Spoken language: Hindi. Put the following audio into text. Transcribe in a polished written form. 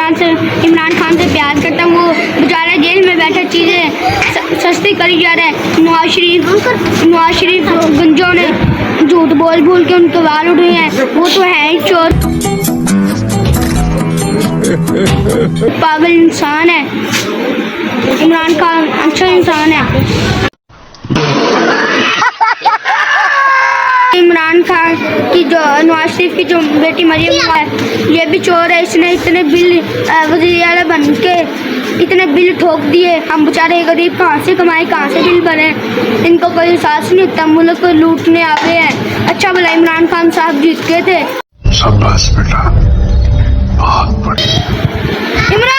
इमरान खान से प्यार करता हूँ। वो बेचारा जेल में बैठा चीज़ें सस्ती करी जा रहा है। नवाज शरीफ गंजों ने झूठ बोल के उनके बाल उठे हैं। वो तो है ही चोर, पागल इंसान है। इमरान खान अच्छा इंसान है। इमरान खान की जो नवाज शरीफ की जो बेटी मरियम है, ये भी चोर है। इसने इतने बिल वज़ीर आला बन के इतने बिल ठोक दिए। हम बेचारे गरीब कहाँ से कमाए, कहाँ से बिल भरे। इनको कोई एहसास नहीं होता, मुल्क को लूटने आ गए हैं। अच्छा भला इमरान खान साहब जीत गए थे। शाबाश बेटा, बहुत बढ़िया। इमरान